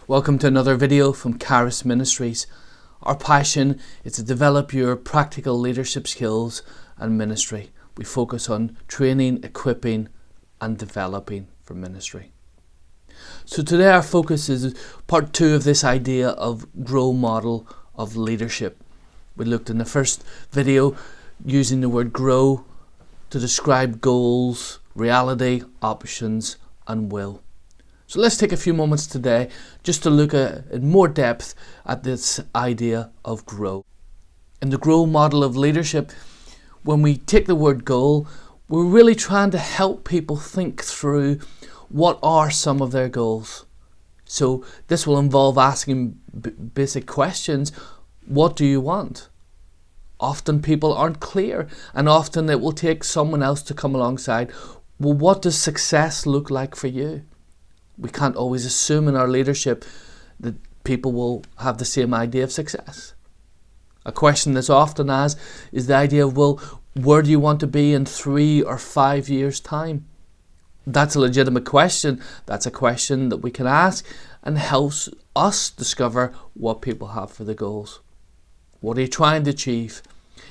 Welcome to another video from Charis Ministries. Our passion is to develop your practical leadership skills and ministry. We focus on training, equipping and developing for ministry. So today our focus is part 2 of this idea of G.R.O.W model of leadership. We looked in the first video using the word grow to describe goals, reality, options and will. So let's take a few moments today just to look in more depth at this idea of grow. In the G.R.O.W model of leadership, when we take the word goal, we're really trying to help people think through what are some of their goals. So this will involve asking basic questions. What do you want? Often people aren't clear, and often it will take someone else to come alongside. Well, what does success look like for you? We can't always assume in our leadership that people will have the same idea of success. A question that's often asked is the idea of, well, where do you want to be in 3 or 5 years' time? That's a legitimate question. That's a question that we can ask and helps us discover what people have for the goals. What are you trying to achieve?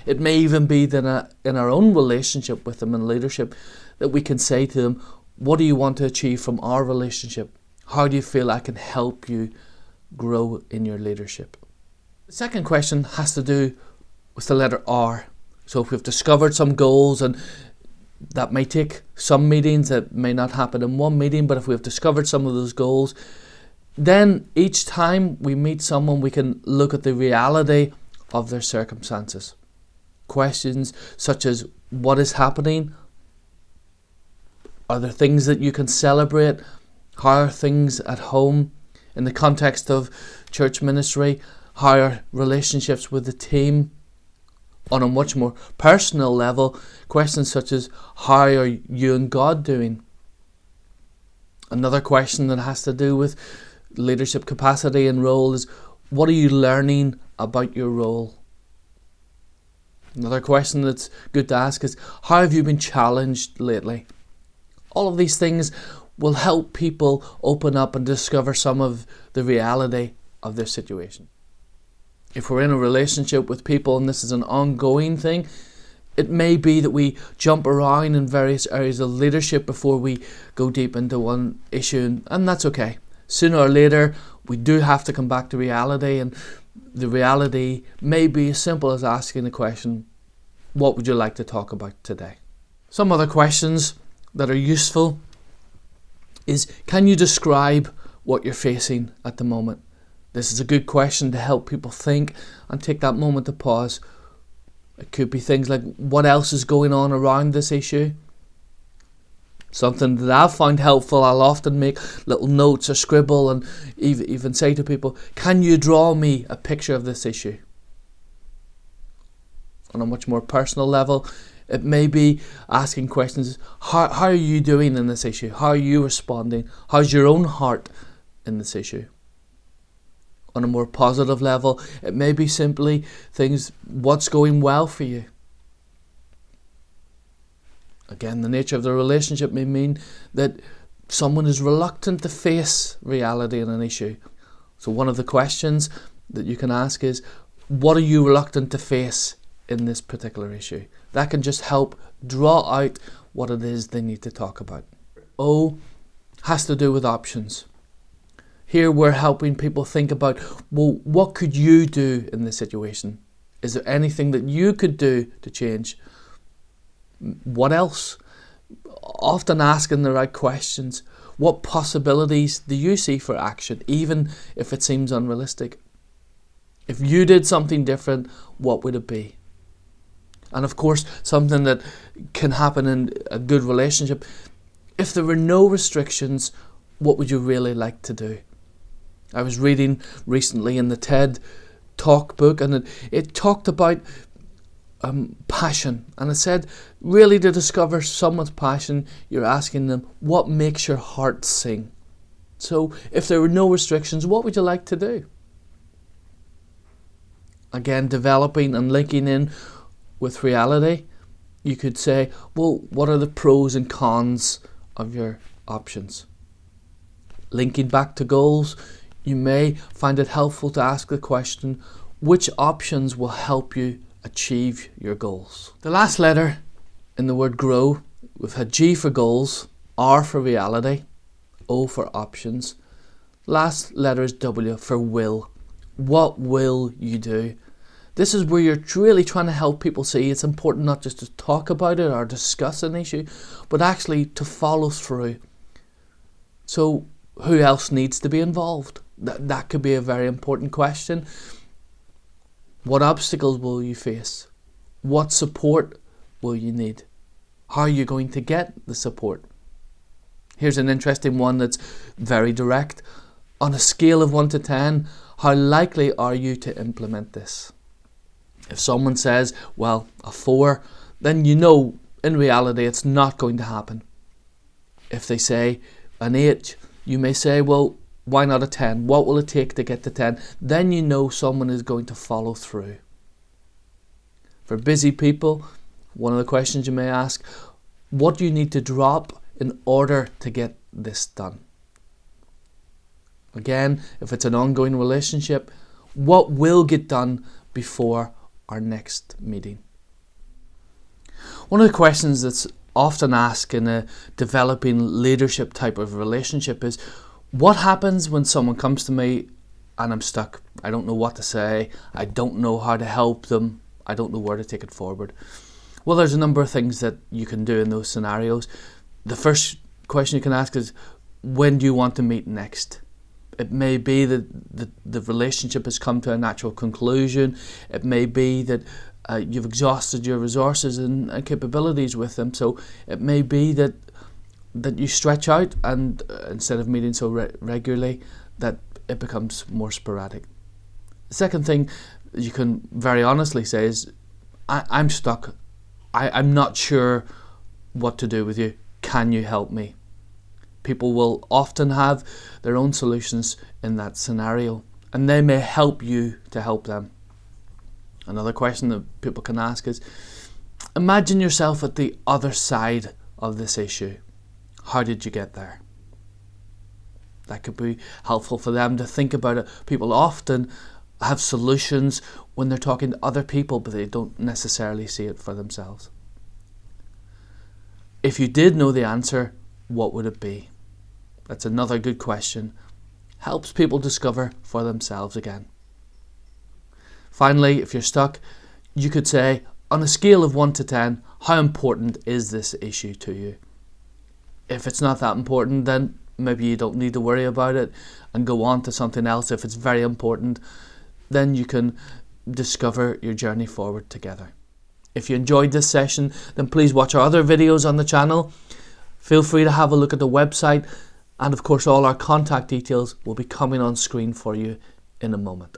It may even be that in our own relationship with them in leadership that we can say to them, what do you want to achieve from our relationship? How do you feel I can help you grow in your leadership? The second question has to do with the letter R. So if we've discovered some goals, and that may take some meetings, that may not happen in one meeting, but if we've discovered some of those goals, then each time we meet someone, we can look at the reality of their circumstances. Questions such as, what is happening? Are there things that you can celebrate? How are things at home? In the context of church ministry, how are relationships with the team? On a much more personal level, questions such as, how are you and God doing? Another question that has to do with leadership capacity and role is, what are you learning about your role? Another question that's good to ask is, how have you been challenged lately? All of these things will help people open up and discover some of the reality of their situation. If we're in a relationship with people and this is an ongoing thing, it may be that we jump around in various areas of leadership before we go deep into one issue, and that's okay. Sooner or later, we do have to come back to reality, and the reality may be as simple as asking the question, what would you like to talk about today? Some other questions that are useful is, can you describe what you're facing at the moment? This is a good question to help people think and take that moment to pause. It could be things like, what else is going on around this issue? Something that I've found helpful, I'll often make little notes or scribble and even say to people, can you draw me a picture of this issue? On a much more personal level, it may be asking questions, how are you doing in this issue? How are you responding? How's your own heart in this issue? On a more positive level, it may be simply things, what's going well for you? Again, the nature of the relationship may mean that someone is reluctant to face reality in an issue. So one of the questions that you can ask is, what are you reluctant to face in this particular issue? That can just help draw out what it is they need to talk about. O has to do with options. Here we're helping people think about, well, what could you do in this situation? Is there anything that you could do to change? What else? Often asking the right questions. What possibilities do you see for action, even if it seems unrealistic? If you did something different, what would it be? And of course, something that can happen in a good relationship, if there were no restrictions, what would you really like to do? I was reading recently in the TED Talk book, and it talked about passion, and it said, really to discover someone's passion, you're asking them, what makes your heart sing? So if there were no restrictions, what would you like to do? Again, developing and linking in with reality, you could say, well, what are the pros and cons of your options? Linking back to goals, You may find it helpful to ask the question, which options will help you achieve your goals? The last letter in the word grow, we've had G for goals, R for reality, O for options. Last letter is W for will. What will you do? This is where you're really trying to help people see it's important not just to talk about it or discuss an issue, but actually to follow through. So who else needs to be involved? That could be a very important question. What obstacles will you face? What support will you need? How are you going to get the support? Here's an interesting one that's very direct. On a scale of 1 to 10, how likely are you to implement this? If someone says, well, a 4, then you know in reality it's not going to happen. If they say an 8, you may say, well, why not a 10? What will it take to get to 10? Then you know someone is going to follow through. For busy people, one of the questions you may ask, what do you need to drop in order to get this done? Again, if it's an ongoing relationship, what will get done before our next meeting? One of the questions that's often asked in a developing leadership type of relationship is, what happens when someone comes to me and I'm stuck? I don't know what to say. I don't know how to help them. I don't know where to take it forward. Well, there's a number of things that you can do in those scenarios. The first question you can ask is, when do you want to meet next? It may be that the relationship has come to a natural conclusion. It may be that you've exhausted your resources and capabilities with them. So it may be that you stretch out, and instead of meeting so regularly, that it becomes more sporadic. The second thing you can very honestly say is, I'm stuck. I'm not sure what to do with you. Can you help me? People will often have their own solutions in that scenario, and they may help you to help them. Another question that people can ask is, imagine yourself at the other side of this issue. How did you get there? That could be helpful for them to think about it. People often have solutions when they're talking to other people, but they don't necessarily see it for themselves. If you did know the answer, what would it be? That's another good question. Helps people discover for themselves again. Finally, if you're stuck, you could say, on a scale of 1 to 10, how important is this issue to you? If it's not that important, then maybe you don't need to worry about it and go on to something else. If it's very important, then you can discover your journey forward together. If you enjoyed this session, then please watch our other videos on the channel. Feel free to have a look at the website, and of course all our contact details will be coming on screen for you in a moment.